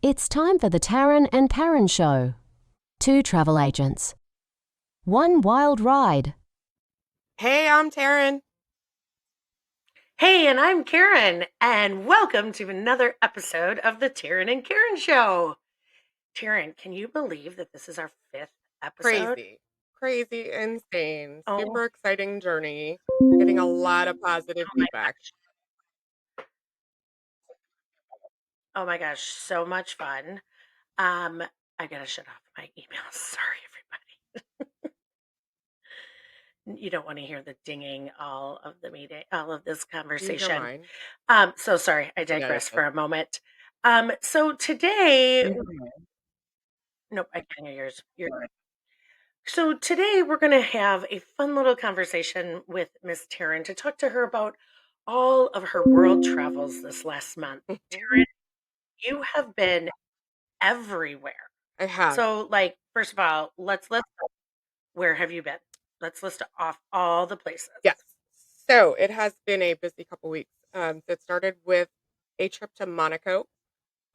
It's time for the Tahryn and Perrin Show. 2 travel agents. 1 wild ride. Hey, I'm Tahryn. Hey, and I'm Karen, and welcome to another episode of the Tahryn and Karen Show. Tahryn, can you believe that this is our 5th episode? Crazy, insane, Oh, super exciting journey. Getting a lot of positive oh my feedback. gosh. Oh my gosh, so much fun. I gotta shut off my emails. Sorry, everybody. You don't want to hear the dinging all of the meeting, all of this Use your conversation. mind. So sorry, I Yeah, digress yeah. for a moment. So today, Mhm. nope, I can't hear yours. So today we're going to have a fun little conversation with Miss Taryn to talk to her about all of her world travels this last month. Mhm. Taryn, you have been everywhere. I have. So, like, first of all, let's where have you been? Let's list off all the places. Yes. So it has been a busy couple weeks. So it started with a trip to Monaco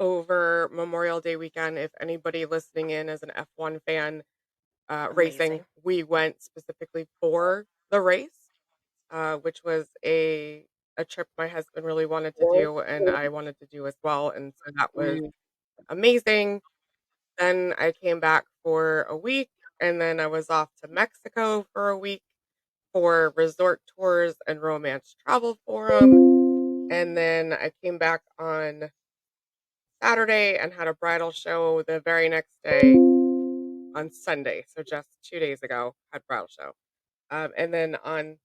over Memorial Day weekend. If anybody listening in is an F1 fan, racing, Amazing. we went specifically for the race, which was a trip my husband really wanted to do and I wanted to do as well. And so that was amazing. Then I came back for a week and then I was off to Mexico for a week for resort tours and romance travel forum. And then I came back on Saturday and had a bridal show the very next day on Sunday. So just 2 days ago, had bridal show. And then on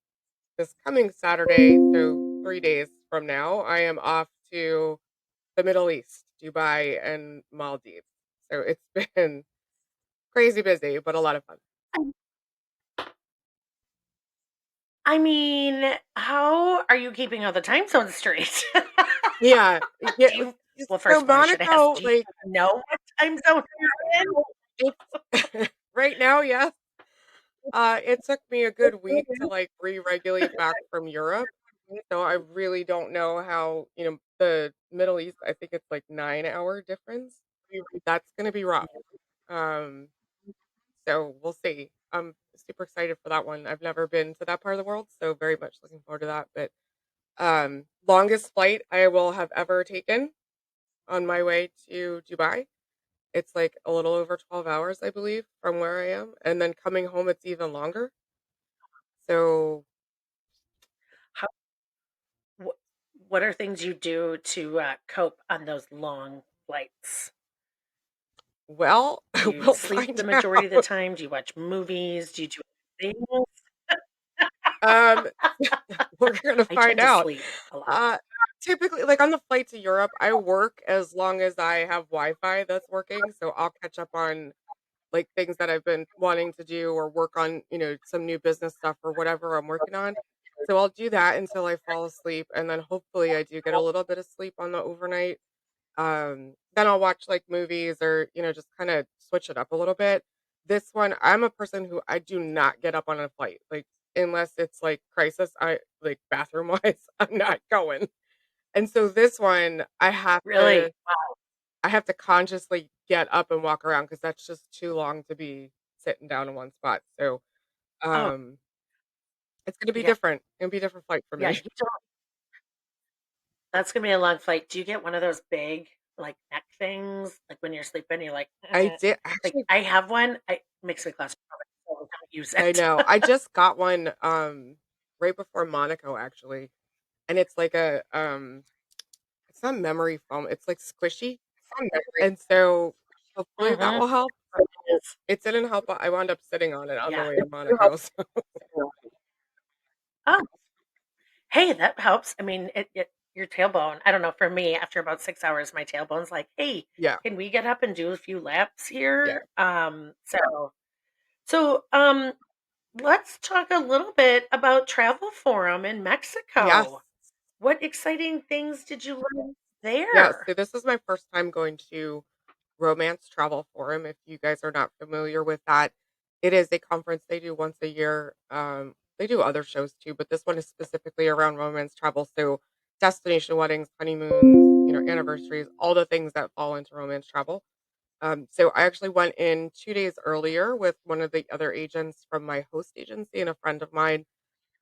this coming Saturday, so 3 days from now, I am off to the Middle East, Dubai and Maldives. So it's been crazy busy, but a lot of fun. I mean, how are you keeping all the time zones straight? Yeah, yeah. Do you, well, So first of all, I should ask, Monaco, do you like know what time zone you're in? it's right now, yes. It took me a good week to like re-regulate back from Europe. So I really don't know how, the Middle East, I think it's like 9 hour difference. That's gonna be rough. Um, so we'll see. I'm super excited for that one. I've never been to that part of the world, so very much looking forward to that. But longest flight I will have ever taken on my way to Dubai. It's like a little over 12 hours, I believe, from where I am. And then coming home, it's even longer. So, How, wh- what are things you do to cope on those long flights? well, Do you we'll sleep find the majority of the out. time? Do you watch movies? Do you do things? Um, we're gonna I find tend to out. sleep a lot. Uh, Typically, like on the flight to Europe, I work as long as I have Wi-Fi that's working. So I'll catch up on like things that I've been wanting to do or work on, some new business stuff or whatever I'm working on. So I'll do that until I fall asleep. And then hopefully I do get a little bit of sleep on the overnight. Then I'll watch like movies or, just kind of switch it up a little bit. This one, I'm a person who I do not get up on a flight. Like unless it's like crisis, I like bathroom wise, I'm not going. And so this one, Really? I have to consciously get up and walk around because that's just too long to be sitting down in one spot. So, Oh, um, it's gonna be yeah. different. It'll be a different flight for Yeah, me. you don't. That's gonna be a long flight. Do you get one of those big, like, neck things? Like, when you're sleeping, you're like, I did like, actually. I have one. I makes me claustrophobic, so don't use I it. know. I just got one right before Monaco actually, and it's like it's not memory foam. It's like squishy, and so hopefully that Mhm. will help. It is. It didn't help. But I wound up sitting on it on the Yeah. way to Monaco. So Oh, hey, that helps. I mean, it your tailbone, I don't know, for me, after about 6 hours, my tailbone's like, "Hey, yeah, can we get up and do a few laps yeah, here?" So, let's talk a little bit about Travel Forum in yes. Mexico. What exciting things did you learn Yes, there? so this is my first time going to Romance Travel Forum. If you guys are not familiar with that, it is a conference they do once a year. They do other shows too, but this one is specifically around romance travel. So destination weddings, honeymoons, anniversaries, all the things that fall into romance travel. So I actually went in 2 days earlier with one of the other agents from my host agency and a friend of mine,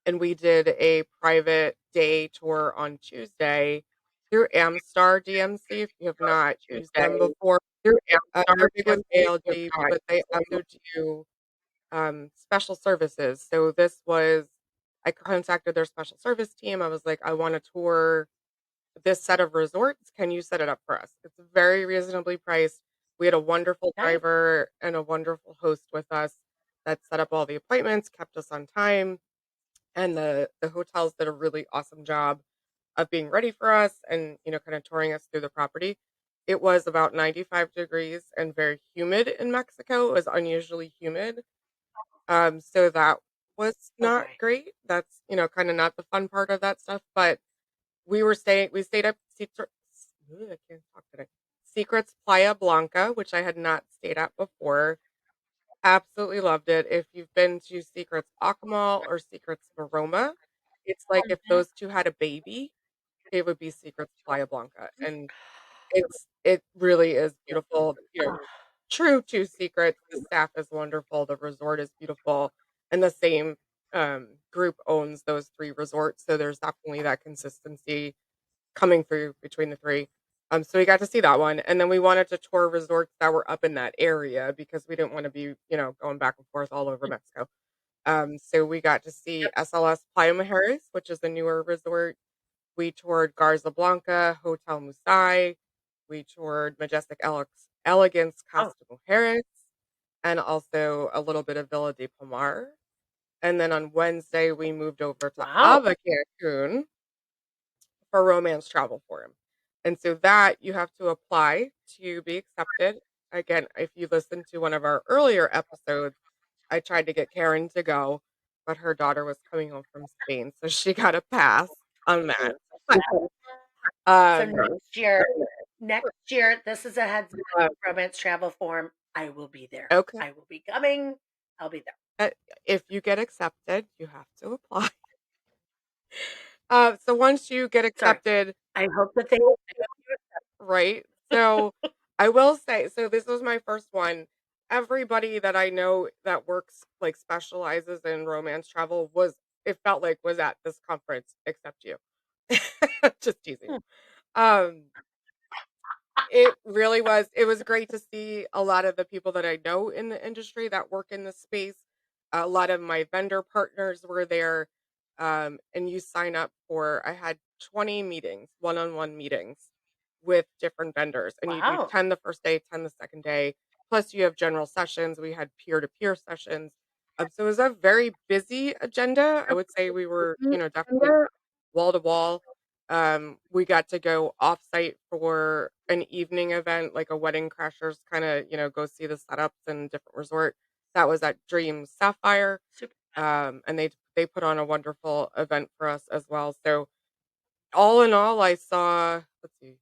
and we did a private day tour on Tuesday through Amstar DMC. If you have not used them before, they're big with ALG, but they also do special services. So I contacted their special service team. I was like, I want to tour this set of resorts. Can you set it up for us? It's very reasonably priced. We had a wonderful Nice. driver and a wonderful host with us that set up all the appointments, kept us on time, and the hotels did a really awesome job of being ready for us and kind of touring us through the property. It was about 95 degrees and very humid in Mexico. It was unusually humid. So that was not Okay. great. That's kind of not the fun part of that stuff, but we stayed up I can't talk today. Secrets Playa Blanca, which I had not stayed at before. Absolutely loved it. If you've been to Secrets Akumal or Secrets Maroma, it's like if those two had a baby, it would be Secrets Playa Blanca. And it really is beautiful. True to Secrets, the staff is wonderful, the resort is beautiful, and the same group owns those three resorts. So there's definitely that consistency coming through between the three. So we got to see that one, and then we wanted to tour resorts that were up in that area because we didn't want to be, going back and forth all over Mexico. So we got to see SLS Playa Mujeres, which is the newer resort. We toured Garza Blanca, Hotel Musai. We toured Majestic Elegance Oh, Casa Mujeres, and also a little bit of Villa de Palmar. And then on Wednesday, we moved over to wow. Ava Cancun for Romance Travel Forum. And so that you have to apply to be accepted. Again, if you listen to one of our earlier episodes, I tried to get Karen to go, but her daughter was coming home from Spain, so she got a pass on that. But So um, next year, this is a heads up, romance travel form. I will be there. okay, I will be coming. I'll be there. if you get accepted, you have to apply. So once you get Sorry. accepted, I hope that they. right? So I will say, so this was my first one. Everybody that I know that works like specializes in romance travel it felt like was at this conference except you. Just teasing Hmm. you. Um it really was. It was great to see a lot of the people that I know in the industry that work in the space. A lot of my vendor partners were there. And you sign up for, I had 20 meetings, one-on-one meetings with different vendors. And you do Wow. 10 the first day, 10 the second day. Plus you have general sessions. We had peer-to-peer sessions. So it was a very busy agenda. I would say we were, definitely wall to wall. We got to go off site for an evening event, like a wedding crashers kind of, go see the setups in different resort. That was at Dream Sapphire. Super. And they put on a wonderful event for us as well. So all in all, I saw, let's see,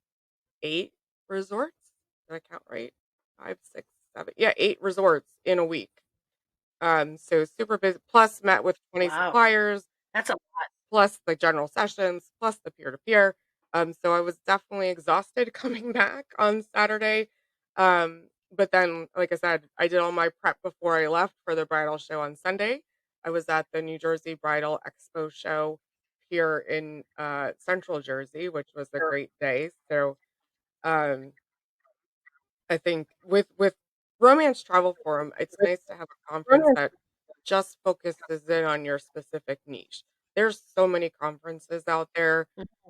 8 resorts. Did I count right? 5, 6, 7. Yeah, 8 resorts in a week. So super busy. Plus met with 20 Wow. suppliers, That's a plus the general sessions, plus the peer to peer. So I was definitely exhausted coming back on Saturday. But then, like I said, I did all my prep before I left for the bridal show on Sunday. I was at the New Jersey Bridal Expo show here in Central Jersey, which was a great day. So um, I think with Romance Travel Forum, it's nice to have a conference that just focuses in on your specific niche. There's so many conferences out there,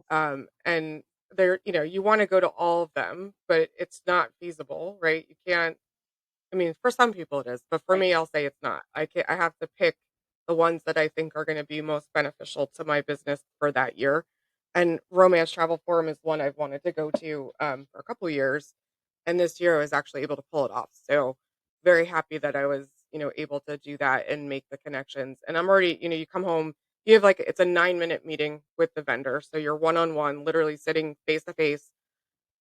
and you want to go to all of them, but it's not feasible, right? You can't. I mean, for some people it is, but for right. me, I'll say it's not. I have to pick the ones that I think are going to be most beneficial to my business for that year. And Romance Travel Forum is one I've wanted to go to for a couple years, and this year I was actually able to pull it off. So very happy that I was able to do that and make the connections. And I'm already you come home, you have like it's a 9-minute meeting with the vendor, so you're one on one, literally sitting face to face,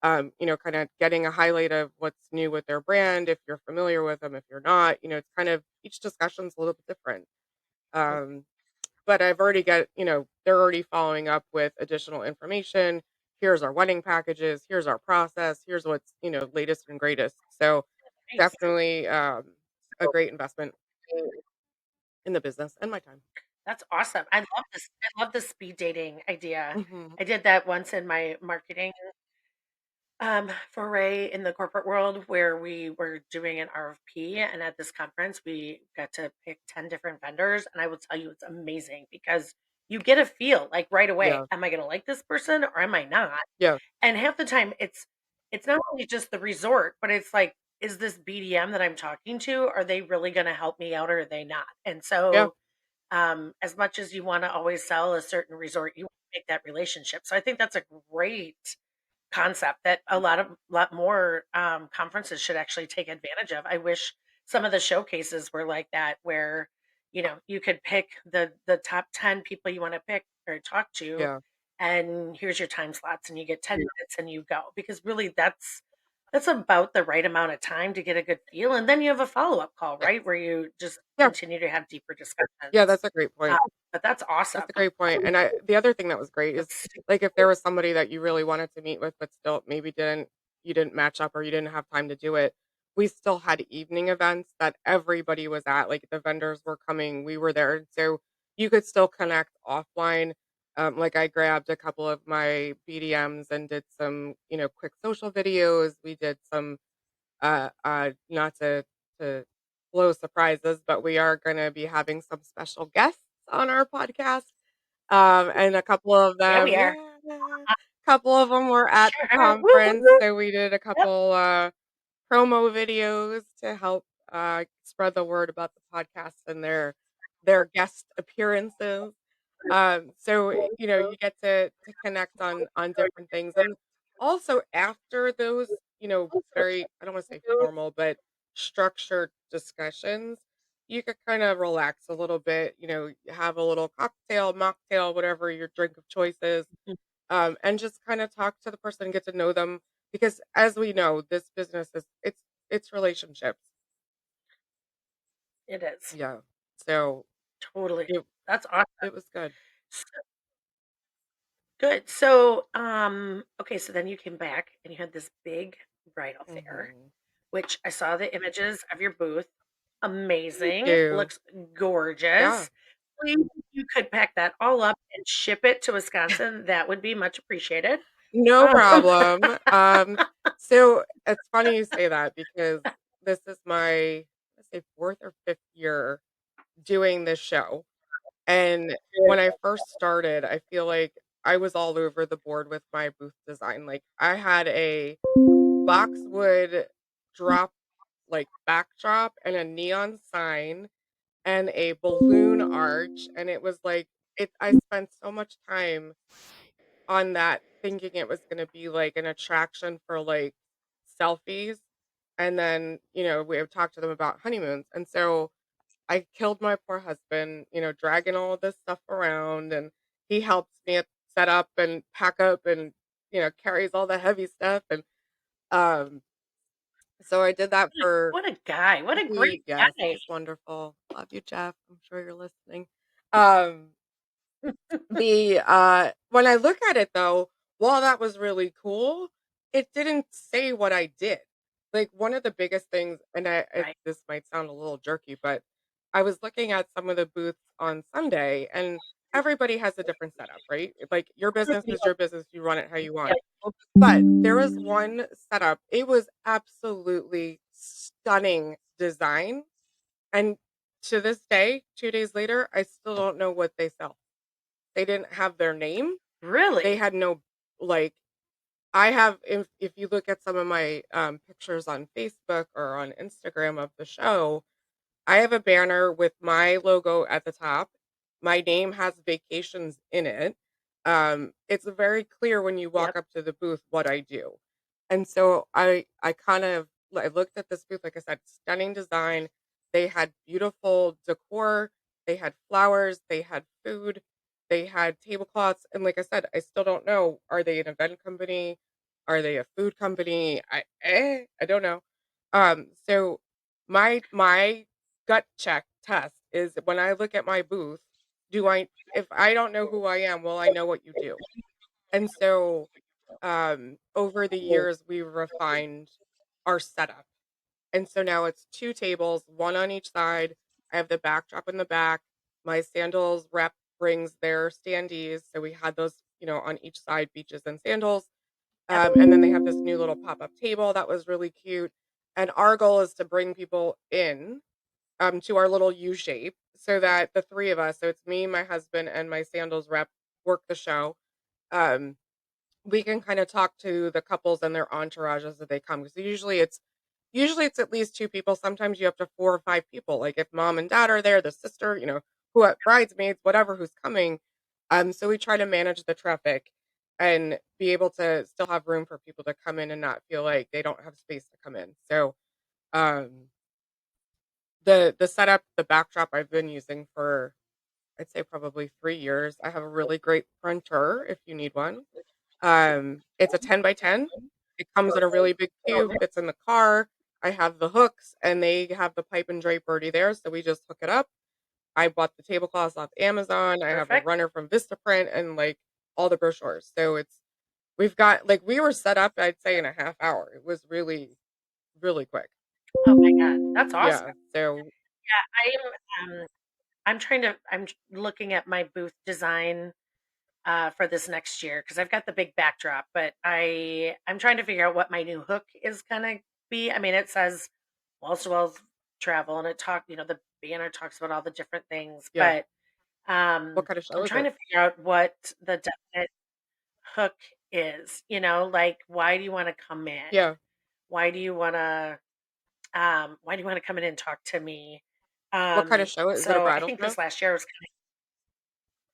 kind of getting a highlight of what's new with their brand, if you're familiar with them, if you're not, it's kind of each discussion's a little bit different. Um, but I've already got, they're already following up with additional information. here's our wedding packages, here's our process, here's what's, latest and greatest. So Nice. definitely a great investment in the business and my time. That's awesome. I love this. I love the speed dating idea. Hmm. I did that once in my marketing foray in the corporate world where we were doing an RFP, and at this conference we got to pick 10 different vendors, and I will tell you it's amazing because you get a feel like right away, Yeah. am I going to like this person or am I not? Yeah. And half the time it's not only just the resort, but it's like, is this BDM that I'm talking to, are they really going to help me out or are they not? And Yeah. so as much as you want to always sell a certain resort, you want to make that relationship. So I think that's a great concept that a lot more conferences should actually take advantage of. I wish some of the showcases were like that, where you could pick the top 10 people you want to pick or talk to, Yeah. and here's your time slots, and you get 10 minutes and you go, because really that's about the right amount of time to get a good feel, and then you have a follow-up call, Yeah. right, where you just Yeah. continue to have deeper Yeah, discussions. that's a great Um, point. but that's awesome. That's a great point. And the other thing that was great is That's like if there was somebody that you really wanted to meet with, but still maybe you didn't match up or you didn't have time to do it, we still had evening events that everybody was at. Like the vendors were coming, we were there. So you could still connect offline. Like I grabbed a couple of my BDMs and did some, quick social videos. We did some not to blow surprises, but we are gonna be having some special guests on our podcast. And a couple of Yeah, them, we are. yeah, couple of them were at the Sure. Woo, woo, conference, woo. so we did a Yep. couple promo videos to help spread the word about the podcast and their guest appearances. So you get to connect on different things, and also after those, very, I don't want to say formal, but structured discussions, you could kind of relax a little bit. Have a little cocktail, mocktail, whatever your drink of choice is, and just kind of talk to the person and get to know them. Because as we know, this business is it's relationships. It is. Yeah. So Totally. it That's awesome. it was good. S Good. So, okay, so then you came back and you had this big bridal fair, Hmm. which I saw the images of your booth. Thank Amazing. you. Looks Yeah. gorgeous. Please, if you could pack that all up and ship it to Wisconsin, that would be much appreciated. No Um, problem. So it's funny you say that because this is my, let's say, fourth or fifth year doing this show. And when I first started, I feel like I was all over the board with my booth design. Like I had a boxwood drop, like backdrop and a neon sign and a balloon arch. And it was like, I spent so much time on that thinking it was gonna be, like, an attraction for, like, selfies, and then, we have talked to them about honeymoons, and so I killed my poor husband, dragging all of this stuff around, and he helps me set up and pack up and, carries all the heavy stuff, and, um, so I did that for what a guy. What a great yes, guy. he's wonderful. Love you, Jeff. I'm sure you're listening. Um when I look at it though, while that was really cool, it didn't say what I did. Like one of the biggest things, and Right. this might sound a little jerky, but I was looking at some of the booths on Sunday, and everybody has a different setup, right? Like your business is your business, you run it how you want. Yep. But there was one setup, it was absolutely stunning design. And to this day, 2 days later, I still don't know what they sell. They didn't have their name. They Really? had no, like, I have, if you look at some of my pictures on Facebook or on Instagram of the show, I have a banner with my logo at the top. My name has vacations in it. It's very clear when you walk Yep. up to the booth what I do. And so I kind of I looked at this booth, like I said, stunning design. They had beautiful decor, they had flowers, they had food, they had tablecloths, and like I said, I still don't know, are they an event company? Are they a food company? I don't know. So my gut check test is when I look at my booth, do I if I don't know who I am, will I know what you do? And so over the years, we refined our setup. And so now it's 2 tables, 1 on each side. I have the backdrop in the back. My sandals rep brings their standees, so we had those, on each side, beaches and sandals. Yep. And then they have this new little pop-up table that was really cute. And our goal is to bring people in, to our little U shape so that the 3 of us, so it's me, my husband, and my sandals rep work the show. Um, we can kind of talk to the couples and their entourages as they come, because usually it's at least 2 people. Sometimes you up to 4 or 5 people. Like if mom and dad are there, the sister, bridesmaids, whatever, who's coming. So we try to manage the traffic and be able to still have room for people to come in and not feel like they don't have space to come in. So um the setup, the backdrop I've been using for, I'd say, probably 3 years. I have a really great printer if you need one. It's a 10 by 10. It comes in a really big cube, fits in the car. I have the hooks and they have the pipe and drape already there, so we just hook it up. I bought the tablecloths off Amazon. I have a Perfect. runner from Vistaprint and like all the brochures. So we've got, like, we were set up, I'd say, in a half hour. It was really, really quick. Oh my God, that's awesome. Yeah. So Yeah, I'm looking at my booth design for this next year because I've got the big backdrop, but I'm trying to figure out what my new hook is gonna be. I mean, it says Walz to Walz travel, and the banner talks about all the different things, yeah. but What kind of show I'm is trying it? to figure out what the definite hook is. Like why do you want to come in? Yeah. Why do you want to why do you want to come in and talk to me? What kind of show? Is it a So I bridal think show? this last year was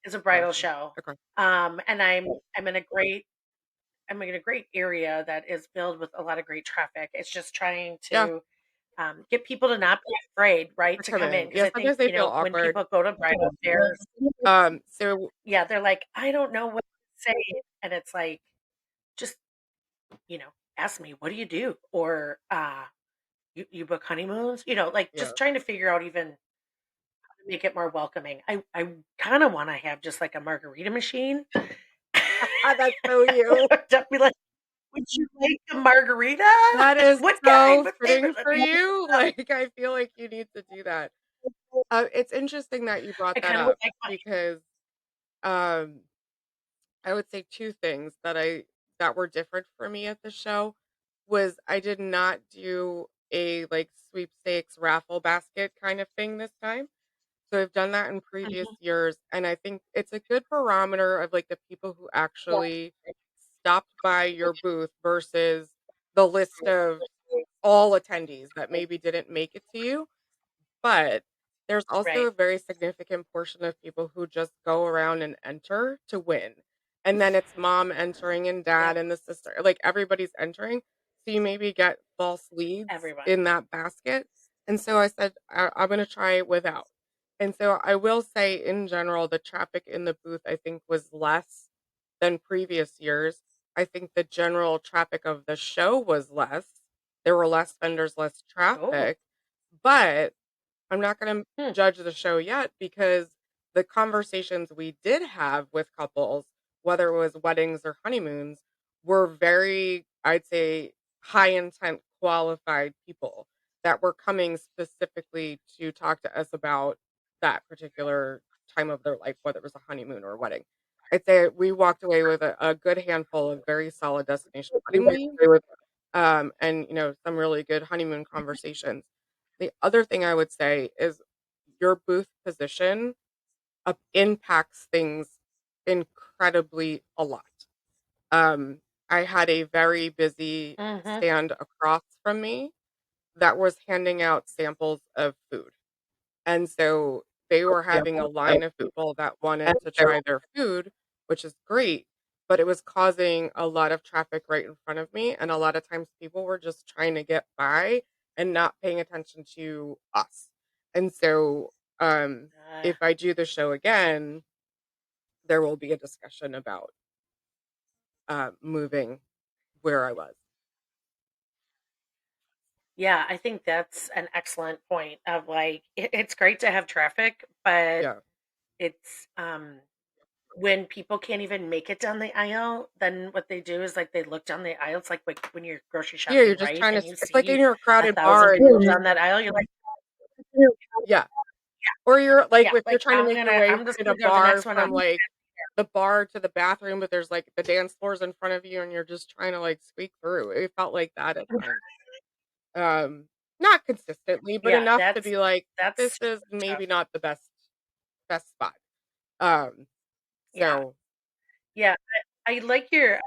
is a Bridal bridal show. show. Okay. And I'm in a great area that is filled with a lot of great traffic. It's just trying Yeah. to get people to not be afraid, right, To to come come in in. because Yeah, I think sometimes they feel when awkward. people go to bridal fairs, So yeah, they're like, I don't know what to say, and it's like, just you know, ask me, what do you do, or you book honeymoons, like yeah. just trying to figure out even how to make it more welcoming. I kind of want to have just like a margarita machine. That's so you. Just be like, would you like a margarita? That is What kind? so What flavor? fitting Let for me you. Like, I feel like you need to do that. It's interesting that you brought I that kind of would up like my because, um, I would say 2 things that were different for me at the show was I did not do a, like, sweepstakes raffle basket kind of thing this time. So I've done that in previous Mhm. years, and I think it's a good barometer of, like, the people who actually stopped by your booth versus the list of all attendees that maybe didn't make it to you. But there's also Right. a very significant portion of people who just go around and enter to win. And then it's mom entering and dad Yep. and the sister, like everybody's entering. So you maybe get false leads Everyone. in that basket. And so I said, I'm going to try it without. And so I will say, in general, the traffic in the booth, I think, was less than previous years. I think the general traffic of the show was less. There were less vendors, less Oh. traffic. But I'm not gonna Hmm. judge the show yet because the conversations we did have with couples, whether it was weddings or honeymoons, were very, I'd say, high intent, qualified people that were coming specifically to talk to us about that particular time of their life, whether it was a honeymoon or a wedding. I'd say we walked away with a good handful of very solid destination wedding leads, and some really good honeymoon conversations. The other thing I would say is your booth position impacts things incredibly a lot. Um, I had a very busy Mhm. stand across from me that was handing out samples of food. And so they were having a line of people that wanted to try their food, which is great, but it was causing a lot of traffic right in front of me. And a lot of times people were just trying to get by and not paying attention to us. And so um, Uh, if I do the show again, there will be a discussion about moving where I was. yeah, I think that's an excellent point of like it's great to have traffic, but Yeah. it's when people can't even make it down the aisle, then what they do is like they look down the aisle. It's like when you're grocery Yeah, you're shopping, just right? trying to. And you It's like in see your a crowded bar, thousand and you're people just down that aisle. You're like, yeah. Or you're like yeah, if you're like trying to make your way I'm just in gonna a go to the bar next one on. from like the bar to the bathroom, but there's like the dance floors in front of you, and you're just trying to like squeak through. It felt like that at times. Um, Not consistently, but Yeah, enough to be like, this that's is tough. maybe not the best spot. Um, Yeah, so yeah. I like your.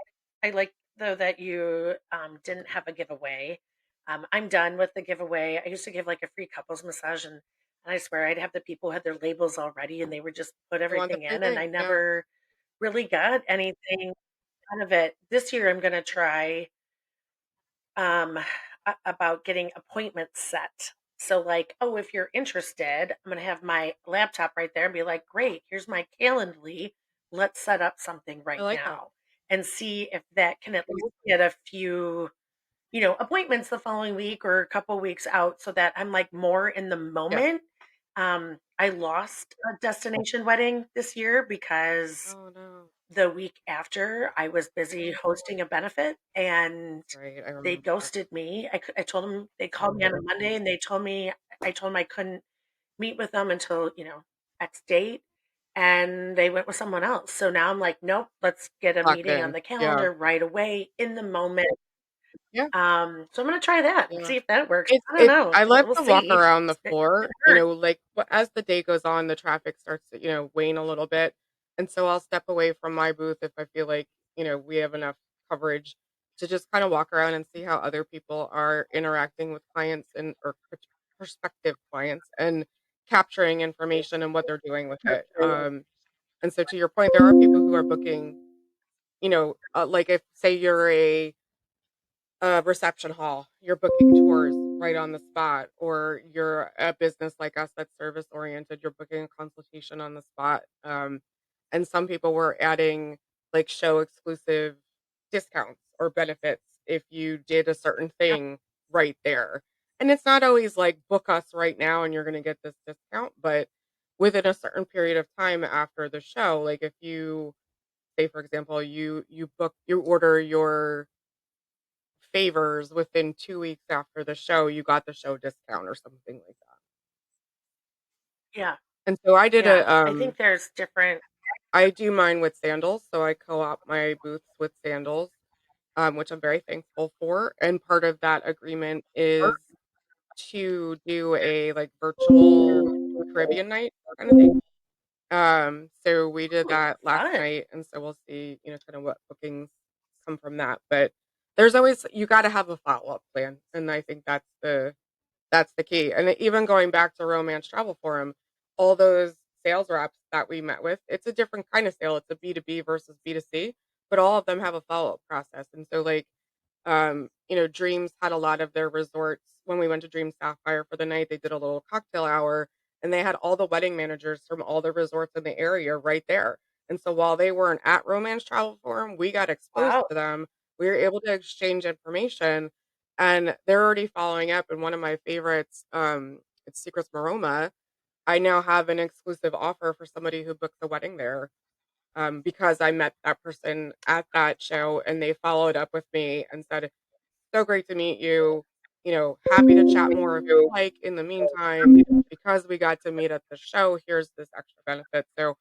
I like though that you didn't have a giveaway. I'm done with the giveaway. I used to give like a free couples massage, and I swear I'd have the people who had their labels already, and they would just put I want the everything free in, and I thing. Yeah, never really got anything out of it. This year, I'm gonna try um, about getting appointments set. So, like, oh, if you're interested, I'm going to have my laptop right there and be like, great, here's my Calendly. Let's set up something I right like that. now and see if that can at least get a few, appointments the following week or a couple weeks out so that I'm like more in the Yes. moment. I lost a destination wedding this year because Oh no. the week after, I was busy hosting a benefit, and Right. I they remember that. ghosted me. I told them they called me on a Monday, and they told me I told them I couldn't meet with them until, X date, and they went with someone else. So now I'm like, "Nope, let's get a Locked meeting on in. the Yeah. calendar right away in the moment." Yeah. So I'm gonna try that and Yeah. see if that works. It's I don't it's know. I love We'll to walk see. around the It floor, could hurt. like, as the day goes on, the traffic starts to, wane a little bit, and so I'll step away from my booth if I feel like, we have enough coverage to just kinda walk around and see how other people are interacting with clients and or prospective clients and capturing information and what they're doing with it. And so to your point, there are people who are booking, like if say you're a reception hall, you're booking tours right on the spot, or you're a business like us that's service oriented, you're booking a consultation on the spot. And some people were adding like show exclusive discounts or benefits if you did a certain thing right there. And it's not always like book us right now and you're going to get this discount, but within a certain period of time after the show, like if you say for example, you order your favors within 2 weeks after the show, you got the show discount or something like that. Yeah, And so yeah. I think there's different. I do mine with sandals, so I co-op my booths with sandals, which I'm very thankful for, and part of that agreement is to do a, like, virtual Caribbean night kinda thing. So we did that last Fun. night, and so we'll see, kind of what bookings come from that, but there's always you gotta have a follow-up plan, and I think that's the key. And even going back to Romance Travel Forum, all those sales reps that we met with, it's a different kind of sale. It's a B2B versus B2C, but all of them have a follow-up process. And so like Dreams had a lot of their resorts when we went to Dream Sapphire for the night, they did a little cocktail hour and they had all the wedding managers from all the resorts in the area right there. And so while they weren't at Romance Travel Forum, we got exposed Wow. to them. We were able to exchange information and they're already following up. And one of my favorites, it's Secrets Maroma. I now have an exclusive offer for somebody who books a wedding there because I met that person at that show and they followed up with me and said, so great to meet you. Happy to chat more if you like. In the meantime, because we got to meet at the show, here's this extra benefit. So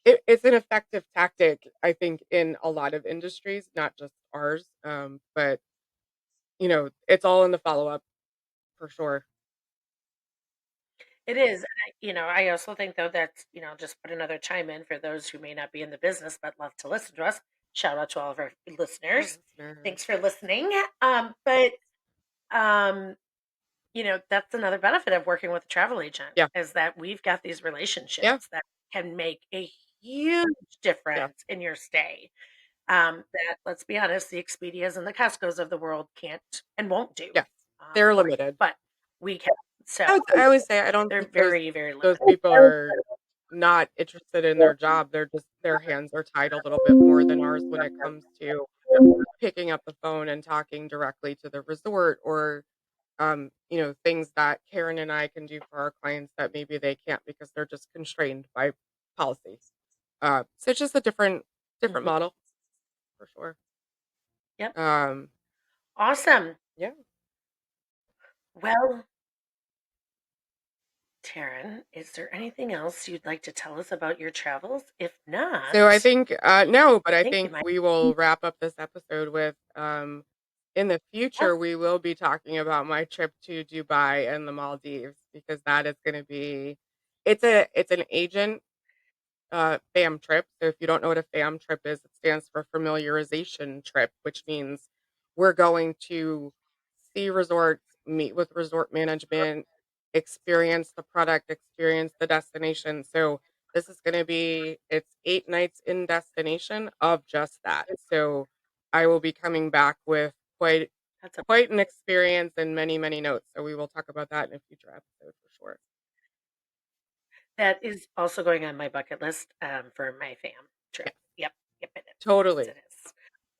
it's an effective tactic, I think, in a lot of industries, not just ours. But it's all in the follow up for sure. It is. And I also think though that, just put another chime in for those who may not be in the business but love to listen to us. Shout out to all of our Our listeners. listeners. Thanks for listening. But um, that's another benefit of working with a travel agent Yeah, is that we've got these yeah, relationships that can make a huge yeah, difference in your stay. That let's be honest, the Expedias and the Costco's of the world can't and won't do yes. They're for you, limited. but we can. So I always say I don't they're think those very, very those limited. people are not interested in their job. They're just their hands are tied a little bit more than ours when it comes to picking up the phone and talking directly to the resort or things that Karen and I can do for our clients that maybe they can't because they're just constrained by policy. So it's just a different Mhm. model for sure. Yep. Um, Awesome. yeah. Well, Tahryn, is there anything else you'd like to tell us about your travels? If So I not, think no, but I I think you think might. we will wrap up this episode with in the Yes, future we will be talking about my trip to Dubai and the Maldives because that is going to be it's an agent FAM trip. So if you don't know what a FAM trip is, it stands for familiarization trip, which means we're going to see resorts, meet with resort management, experience the product, experience the destination. So this is going to be it's 8 nights in destination of just that. So I will be coming back with that's a quite an experience and many notes. So we will talk about that in a future episode for sure. that is also going on my bucket list for my fam trip. Yeah, Yep, it is. Yes, totally. it is.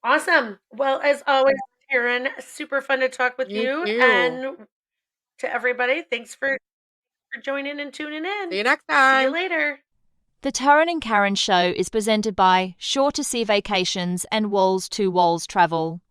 Awesome. Well, as always, Tahryn, super fun to talk with You you. too. And to everybody, thanks for joining and tuning See in. you next See you time. later. The Tahryn and Karen Show is presented by Shore to Sea Vacations and Walz to Walz Travel.